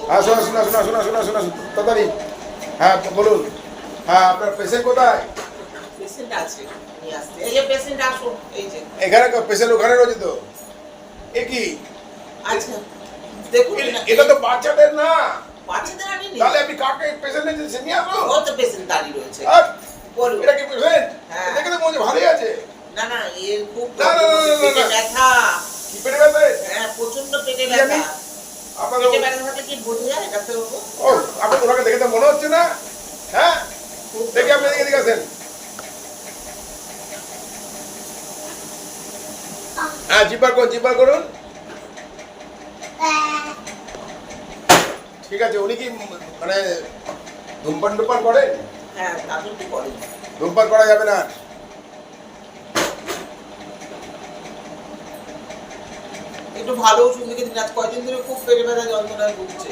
হ্যাঁ শোনা শোনা শোনা শোনা শোনা শোনা তাড়াতাড়ি। হ্যাঁ বলুন। হ্যাঁ আপনার পেশেন্ট কোথায়? পেশেন্ট আছে, নিয়ে আসতে। এই যে পেশেন্ট আসুন, এই যে। এখানে পেশেন্ট ওখানে রয়েছে তো। এ কি? আচ্ছা, দেখুন না। এটা তো বাচ্চাদের না। বাচ্চাদের আনি নি? তাহলে আপনি কাকে পেশেন্ট নিয়ে নিয়ে আসুন। ও তো পেশেন্ট দাঁড়িয়ে রয়েছে। আর বলুন। এটা কি পেশেন্ট? হ্যাঁ। দেখে তো মনে হচ্ছে ভালোই আছে। না না, এর খুব না, না, না, না, না, পেটে না। ব্যথা। কি পেটে ব্যথা? হ্যাঁ, প্রচন্ড পেটে কি ব্যথা। জানি? আপনার পেটে ব্যথা থাকলে কি বোঝা যায় ডাক্তারবাবু? ও আপনার ওনাকে দেখে তো মনে হচ্ছে না। হ্যাঁ খুব দেখি আপনি এদিকে আসেন। হ্যাঁ জিব্বার করুন, জিব্বার করুন। ঠিক আছে। উনি কি মানে ধূমপান টুম্পান করেন? হ্যাঁ, তাদের কি করে? ধূমপান করা যাবে না। একটু ভালো ওষুধ লিখে দিন, আজ কয়দিন ধরে খুব পেটে ব্যথা যন্ত্রণায় ভুগছে।